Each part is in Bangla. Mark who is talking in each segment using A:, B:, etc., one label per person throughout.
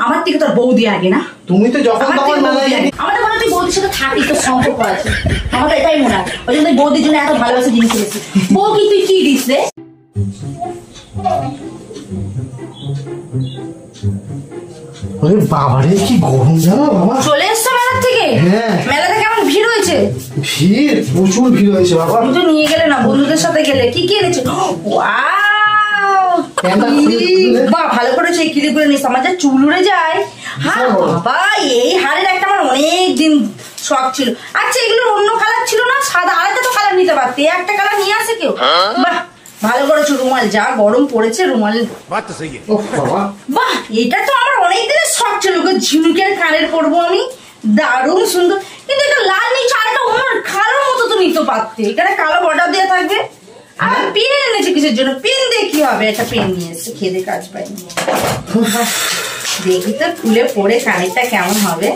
A: আমার থেকে তোর বৌদি আগে না?
B: তুমি তো যখন তখন
A: আমাদের মনে হয় তুই বৌদির সাথে থাকিস, তোর সম্পর্ক আছে। আমার তো এটাই মনে হয়, ওই জন্য বৌদির জন্য এত ভালোবাসা জিনিস দিয়েছি। বউ কি তুই কি দিস রে?
B: বাবারে কি গরম জানো বাবা।
A: চলে এসছো মেলা থেকে?
B: হ্যাঁ।
A: মেলাতে কেমন ভিড় হয়েছে?
B: ভিড় প্রচুর ভিড় হয়েছে বাবা।
A: পুজো নিয়ে গেলে না, বন্ধুদের সাথে গেলে কি কি এনেছো? বাহ, ভালো করেছে এই ক্লিপগুলো নিস, আমার যা চুল উড়ে যায়। হ্যাঁ বাবা, এই হারের একটা আমার অনেক দিন শখ ছিল। আচ্ছা, এগুলোর অন্য কালার ছিল না? সাদা আরেকটা তো কালার নিতে পারতে, একটা কালার নিয়ে আসে কেউ। বাহ, ভালো করেছো। রুমাল যা গরম পড়েছে, রুমাল বাহ, এটা তো আমার অনেক দিনের শখ ছিল, ঝিনুকের কানের পরবো আমি, দারুণ সুন্দর। কিন্তু এটা লাল নিচে আরেকটা অন্য কালোর মতো তো নিতে পারতে, এখানে কালো বর্ডার দেওয়া থাকবে। আর পেন এনেছে কিসের জন্য? পেন দিয়ে কি হবে? একটা পেন নিয়ে এসছে, খেদে কাজ পাইনি। দেখি তো খুলে পড়ে কানেরটা কেমন হবে।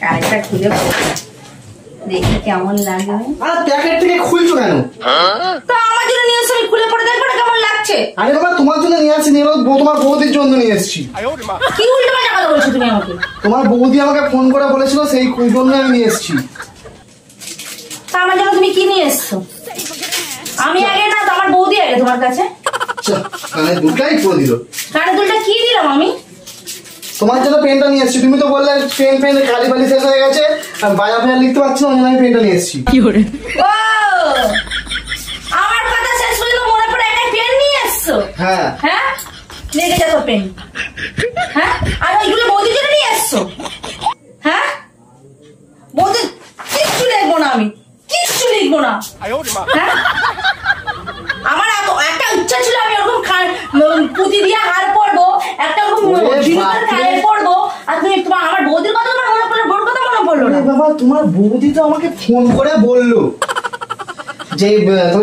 A: কানেরটা খুলে পড়ে দেখি কেমন লাগবে।
B: আর প্যাকেট থেকে খুলছো কেন?
A: তো আমার জন্য নিয়ে এসে খুলে পড়ে দেখবো না কেমন লাগছে।
B: আরে বাবা, তোমার জন্য নিয়ে আসছি, তোমার বৌদির জন্য নিয়ে এসেছি।
A: কি উল্টো পাল্টা কথা বলছো তুমি আমাকে?
B: তোমার বৌদি আমাকে ফোন করে বলেছিল, সেই জন্য আমি নিয়ে এসেছি।
A: তা আমার জন্য তুমি কি নিয়ে এসছো? আমি আগে না, তো আমার বৌদি আগে তোমার কাছে?
B: কানের দুলটাই করে দিল।
A: কানের দুলটা কি দিলাম আমি?
B: তোমার জন্য পেনটা নিয়ে এসেছি। তুমি তো বললে পেন কালি বালি শেষ হয়ে গেছে, আর বাজা ফেয়া লিখতে পারছি না, আমি পেনটা নিয়ে এসেছি।
A: কি করে? ও, আমার কথা শেষ পর্যন্ত মনে পড়ে একটা পেন নিয়ে এসছো?
B: হ্যাঁ
A: হ্যাঁ, লেগে যাতো পেন। হ্যাঁ, আর ওইগুলো বৌদির জন্য নিয়ে এসছো? হ্যাঁ, বৌদি কিচ্ছু লিখবো না, আমি কিচ্ছু লিখবো না। হ্যাঁ, আমার একটা ইচ্ছা ছিল, আমি ওরকম পুঁতি দিয়ে হার পরবো, একটা কানের পরবো। আর তুমি তোমার আমার বৌদির কথা তোমার মনে পড়লো, বোর কথা মনে পড়লো না?
B: বাবা, তোমার বৌদি তো আমাকে ফোন করে বললো যে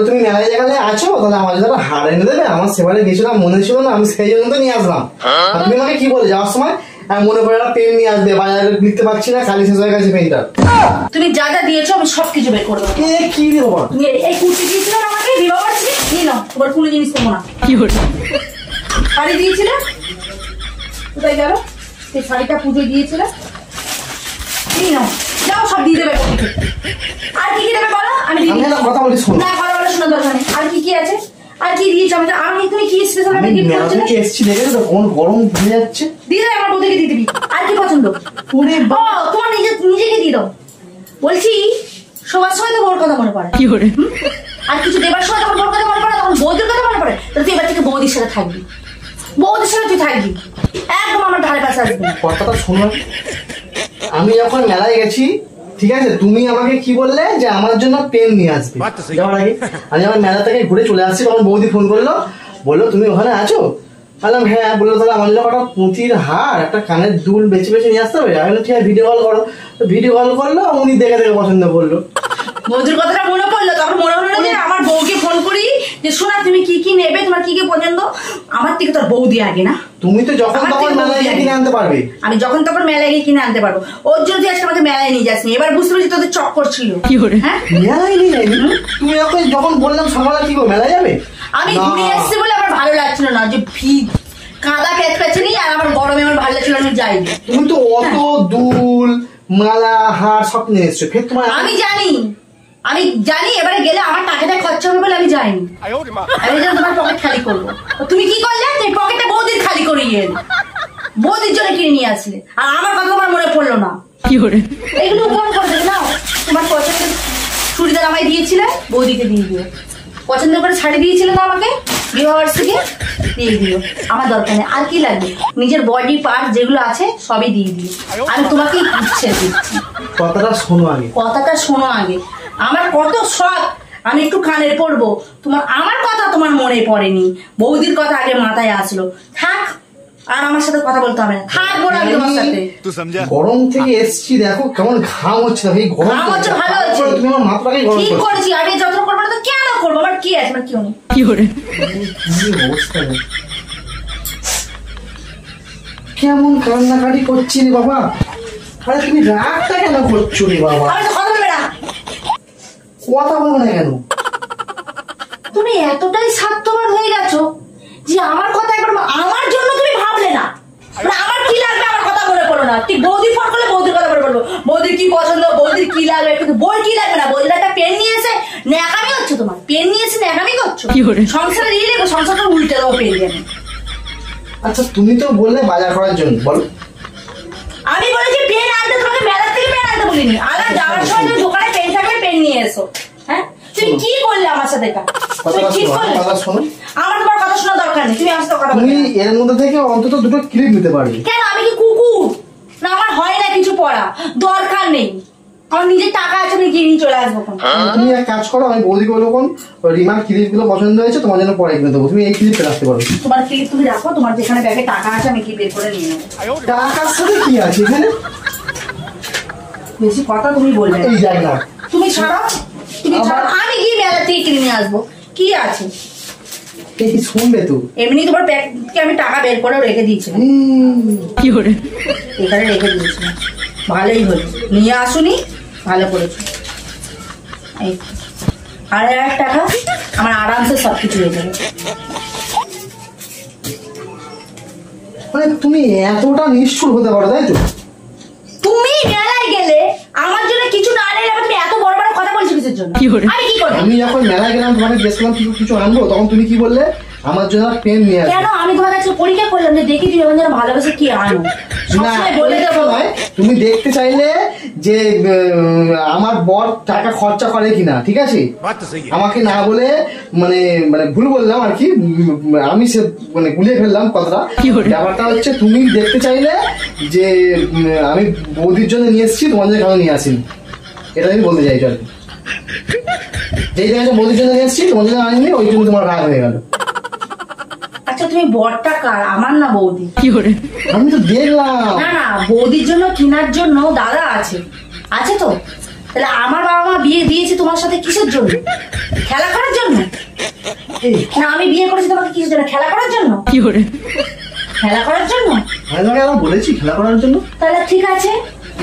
B: তুমি মেলায় জায়গায় আছো, তাহলে আমার জন্য হার এনে দেবে। আমার সেবারে গেছিলাম, মনে ছিল না, আমি সেই জন্য তো নিয়ে আসলাম। আর তুমি আমাকে কি বলে যাওয়ার সময় মনে করে একটা পেন নিয়ে আসবে, বাজারে লিখতে পারছি না, কালি শেষ হয়ে গেছে পেনটা।
A: তুমি যা যা দিয়েছো আমি সবকিছু বের করে দেবো।
B: কি দেবো?
A: তুমি এই কুর্তি দিয়েছিল আমাকে বিবাহ বার্ষিকী, নিয়ে নাও, তোমার কোনো জিনিস দেবো না। কি হলো? শাড়ি দিয়েছিলে, কোথায় গেল সেই শাড়িটা? পুজো দিয়েছিলে, নিয়ে নাও, যাও, সব দিয়ে দেবে। আর কি কি দেবে বলো, আমি দিই।
B: কথা বলি শোনো।
A: না, কথা বলে শোনার দরকার নেই। আর কি কি আছে? আর কি দিয়েছো আমাকে? আমি তুমি কি স্পেশাল
B: আমি মেলা থেকে এসেছি, দেখে তো কোন গরম হয়ে যাচ্ছে।
A: দিয়ে দেবে, আমার বৌদিকে দিয়ে দিবি। আর কি পছন্দ? তোমার নিজেকে দিয়ে দাও বলছি। সবার সময় তো ওর কথা মনে পড়ে, কি করে? আর কিছু দেবার সময় তখন ওর কথা মনে পড়ে, তখন বৌদির কথা মনে পড়ে। তো তুই এবার থেকে বৌদির সাথে থাকবি, বৌদির সাথে তুই থাকবি, একদম আমার ধারে কাছে আসবি।
B: কথাটা শোনো, আমি যখন মেলায় গেছি, ঠিক আছে, তুমি আমাকে কি বললে যে আমার জন্য পেন নিয়ে আসবে যাওয়ার আগে। আমি যখন মেলা থেকে ঘুরে চলে আসছি, তখন বৌদি ফোন করলো, বললো তুমি ওখানে আছো? বললাম হ্যাঁ। বললো তাহলে আমার জন্য একটা পুঁতির হার, একটা কানের দুল বেছে বেছে নিয়ে আসতে হবে। আমি বললাম ঠিক আছে, ভিডিও কল করো। ভিডিও কল করলো, উনি দেখে দেখে পছন্দ করলো।
A: বৌদির কথাটা মনে পড়লো, তখন মনে হলো যে আমার বউকে ফোন করি যে শোনা তুমি কি কি নেবে, তোমার কি কি পছন্দ। আমার থেকে তোর বৌদি আগে না?
B: তুমি তো যখন তখন মেলায় গিয়ে কিনে আনতে পারবে।
A: আমি যখন তখন মেলায় গিয়ে কিনে আনতে পারবো, ওর জন্য তুই আজকে আমাকে মেলায় নিয়ে যাসনি। এবার বুঝতে পারছি তোদের চক্কর ছিল। কি করে? হ্যাঁ,
B: মেলায় নিয়ে যাই। তুমি যখন বললাম সকালে কি গো মেলায় যাবে,
A: আমি ঘুরে এসেছি বলে আমার ভালো লাগছিল না, যে কাদা প্যাচ প্যাচে নিয়ে, আর আমার গরমে আমার ভালো লাগছিল, আমি যাইনি। তুমি
B: তো অত দুল মালা হার সব নিয়ে এসছো, ফের তোমার।
A: আমি জানি এবারে গেলে আমার টাকাটা খরচা হবে বলে আমি যাইনি। আমি যেন তোমার পকেট খালি করবো। তুমি কি করলে? তুমি পকেটটা বৌদির খালি করিয়ে বৌদির জন্য কিনে নিয়ে আসলে, আর আমার কথা তোমার মনে পড়লো না। কি করে? এগুলো উপহার করে দেবে না, তোমার পছন্দের চুড়িদার আমায় দিয়েছিলে, বৌদিকে দিয়ে দিও। পছন্দ করে শাড়ি দিয়েছিল না আমাকে বিবাহবার্ষিকী, দিয়ে দিও। আমার দরকার নেই, আর কি লাগবে? নিজের বডি পার্ট যেগুলো আছে সবই দিয়ে দিও। আমি তোমাকেই ইচ্ছে দিচ্ছি।
B: কথাটা শোনো আগে,
A: কথাটা শোনো আগে। আমার কত শখ, আমি একটু কানের পড়বো, আমার কথা তোমার মনে পড়েনি। বৌদির কথা আগে মাথায় আসলো। থাক, আর আমার সাথে কথা বলতে হবে না, থাকবো না আমি তোমার সাথে।
B: গরম থেকে এসছি, দেখো কেমন ঘাম হচ্ছে।
A: ঘাম হচ্ছে, ভালো হচ্ছে,
B: তুমি আমার মাথাটাকে গরম
A: ঠিক করেছি। আমি যত্ন করবো না তো কেন করবো? আমার কি আছে? আমার কেউ নেই। কি করে?
B: কেমন কান্নাকাটি করছি রে বাবা। আরে তুমি রাগটা কেন করছো রে বাবা? কথা বলবো না কেন?
A: তুমি এতটাই স্বার্থপর হয়ে গেছো যে আমার কথা একবার, আমার জন্য পেন নিয়েছি না একামি করছো সংসারে দিয়ে দেবো, সংসারটা উল্টে দেবো পেন দিয়ে।
B: আচ্ছা তুমি তো বললে বাজার করার জন্য, বলো।
A: আমি বলেছি পেন আনতে, তোমাকে মেলার থেকে পেন আনতে বলিনি। আলাদা যাওয়ার সময় তুমি দোকানে পেন থাকলে পেন নিয়ে এসো। হ্যাঁ তুমি কি করলে আমার সাথে? আমার তোমার কথা শোনা দরকার নেই, তুমি আসতে কথা।
B: তুমি এর মধ্যে থেকে অন্তত দুটো ক্লিপ নিতে পারবে।
A: কেন আমি কি কুকুর না? আমার হয় না কিছু পড়া, দরকার নেই। আমার নিজের টাকা আছে, আমি গিয়ে নিয়ে চলে আসবো।
B: তুমি এক কাজ করো, আমি বৌদিকে বলবো কোন রিমার ক্লিপ গুলো পছন্দ হয়েছে তোমার জন্য পরে কিনে দেবো, তুমি এই ক্লিপটা রাখতে পারো।
A: তোমার ক্লিপ তুমি রাখো, তোমার যেখানে ব্যাগে টাকা আছে আমি কি বের করে নিয়ে নেবো।
B: টাকার সাথে কি আছে এখানে?
A: বেশি কথা তুমি বলবে
B: এই জায়গা
A: তুমি ছাড়াও, তুমি ছাড়াও, আমি গিয়ে মেলা থেকে কিনে নিয়ে আসবো। কি আছে
B: এই শুনবে তো?
A: এমনি তোমার ব্যাগকে আমি টাকা বের করেও রেখে দিয়েছিলাম, এখানে রেখে দিয়েছিলাম। ভালোই হয়েছে নিয়ে আসুনি, ভালো করেছো। এই 2,500 টাকা আমার আরামসে সবকিছু হয়ে যাবে।
B: মানে তুমি এতটা নিষ্ঠুর হতে পারো, তাই তো?
A: তুমি মেলায় গেলে আমার জন্য কিছু না নিলে তুমি এত বড় বড় কথা বলছো কিসের জন্য? আমি কি করব?
B: আমি যখন মেলায় গেলাম তোমাকে গেছিলাম কিছু আনবো, তখন তুমি কি বললে আমার জন্য পেন নিয়ে আসবে।
A: কেন আমি তোমার কাছে পরীক্ষা করলাম যে দেখি তুই যেন ভালোবাসে কি আনো।
B: না বলে দেবো নয়, তুমি দেখতে চাইলে যে আমার বর টাকা খরচা করে কিনা, ঠিক আছে? আমাকে না বলে মানে মানে ভুল বললাম আর কি, আমি সে মানে গুলিয়ে ফেললাম কথাটা। ব্যাপারটা হচ্ছে তুমি দেখতে চাইলে যে আমি বৌদির জন্য নিয়ে এসেছি, তোমার জন্য কেন নিয়ে আসিনি, এটা আমি বলতে চাইছি আর কি। যেই জায়গায় বৌদির জন্য নিয়ে এসেছি, তোমার জন্য আনিনি, ওই জন্য তোমার রাগ হয়ে গেল।
A: আচ্ছা তুমি বরটা কার, আমার না বৌদি?
B: আমি তো দেখলাম।
A: না না, বৌদির জন্য কেনার জন্য দাদা আছে, আছে তো। তাহলে আমার বাবা মা বিয়ে দিয়েছে তোমার সাথে কিসের জন্য? খেলা করার জন্য? না আমি বিয়ে করেছি তোমাকে কিসের জন্য? খেলা করার জন্য? খেলা করার জন্য
B: আমি তোমাকে আবার বলেছি খেলা করার জন্য।
A: তাহলে ঠিক আছে,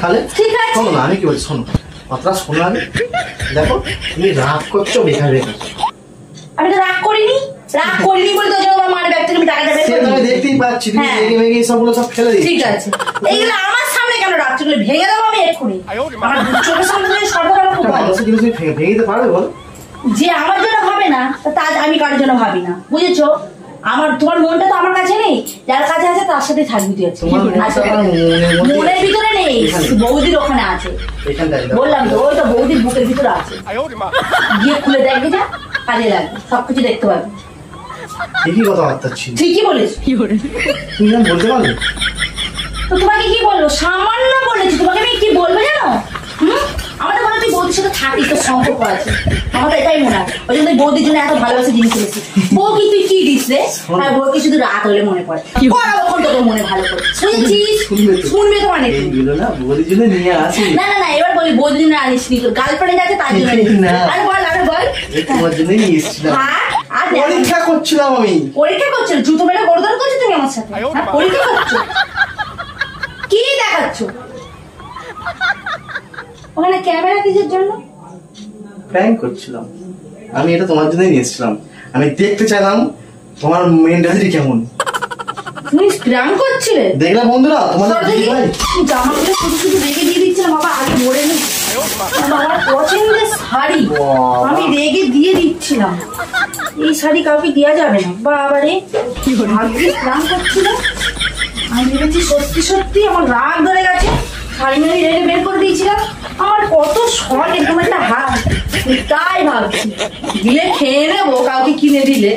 B: তাহলে
A: ঠিক আছে।
B: শোনো না, আমি কি বলছি শোনো, কথাটা শোনো আগে। দেখো তুমি রাগ করছো বেকার বেকার।
A: আমি তো রাগ করিনি, রাগ করিনি বলে তো তোমার মার ব্যাগ থেকে আমি টাকাটা বের করে
B: আমি দেখতেই পাচ্ছি তুমি রেগে মেগে সবগুলো সব ফেলে দিচ্ছ।
A: ঠিক আছে, এইগুলো আমার সামনে কেন রাখছো? এগুলো ভেঙে দেবো আমি এক্ষুনি। আমার চোখের সামনে তুমি সর্বকাল খুব ভালো
B: ভেঙে দিতে পারবে বল?
A: যে আমার জন্য ভাবে না তা আমি কারোর জন্য ভাবি না, বুঝেছো? আমার তোমার মনটা তো আমার কাছে নেই, যার কাছে আছে তার সাথে থাকবি তুই। আছে মনের ভিতরে নেই, বৌদির ওখানে আছে। বললাম তো, ওই তো বৌদির বুকের ভিতরে আছে, গিয়ে খুলে দেখবি, যা কাজে লাগবে, সবকিছু দেখতে পাবি।
B: ঠিকই কথাবার্তা ছিল,
A: ঠিকই বলেছ।
B: তুমি বলতে পারবে
A: তো তোমাকে কি বলবো? সামান্য বলেছি, তোমাকে আমি কি বলবো জানো? আমাদের মনে হয় তুই বৌদির সাথে থাকিস, তোর সম্পর্ক আছে, আমার তো এটাই মনে হয়। ওই জন্য তুই বৌদির জন্য এত ভালোবাসা জিনিস করেছিস। বউ কি তুই কি দিস রে? আর বউকে শুধু রাত হলে মনে পড়ে, কখন তোকে মনে ভালো করে শুনেছিস? শুনবে তো মানে
B: বৌদির জন্য নিয়ে আসি।
A: না না না, এবার বলি বৌদির জন্য আনিস নি, তোর গার্লফ্রেন্ড আছে তার জন্য। আরে বল, আরে বল।
B: তোমার জন্য নিয়ে এসেছিলাম,
A: আর
B: পরীক্ষা করছিলাম আমি।
A: পরীক্ষা করছিল? জুতো মেরে গর্দন করছো তুমি আমার সাথে? পরীক্ষা করছো? কি দেখাচ্ছ ওখানে ক্যামেরা কিসের জন্য?
B: প্র্যাঙ্ক করছিলাম আমি, এটা তোমার জন্যই নিয়ে এসেছিলাম। আমি দেখতে চাইলাম তোমার মেন্টালিটি কেমন।
A: তুমি প্র্যাঙ্ক করছিলে?
B: দেখলাম বন্ধুরা তোমাদের
A: জামাগুলো শুধু শুধু রেখে দিয়ে দিচ্ছিলাম, বাবা আগে ভরে নি। আমার পছন্দের শাড়ি আমি রেগে দিয়ে দিচ্ছিলাম, এই শাড়ি কাউকে দেওয়া যাবে না। বাবা রে, ভাগ্যে প্র্যাঙ্ক করছিল। আমি ভেবেছি সত্যি সত্যি আমার রাগ ধরে গেছে, শাড়ি মেরে রেগে বের করে দিয়েছিলাম। আমার কত শখ এরকম একটা হাত, তাই ভাবছি দিলে খেয়ে নেবো, কাউকে কিনে দিলে।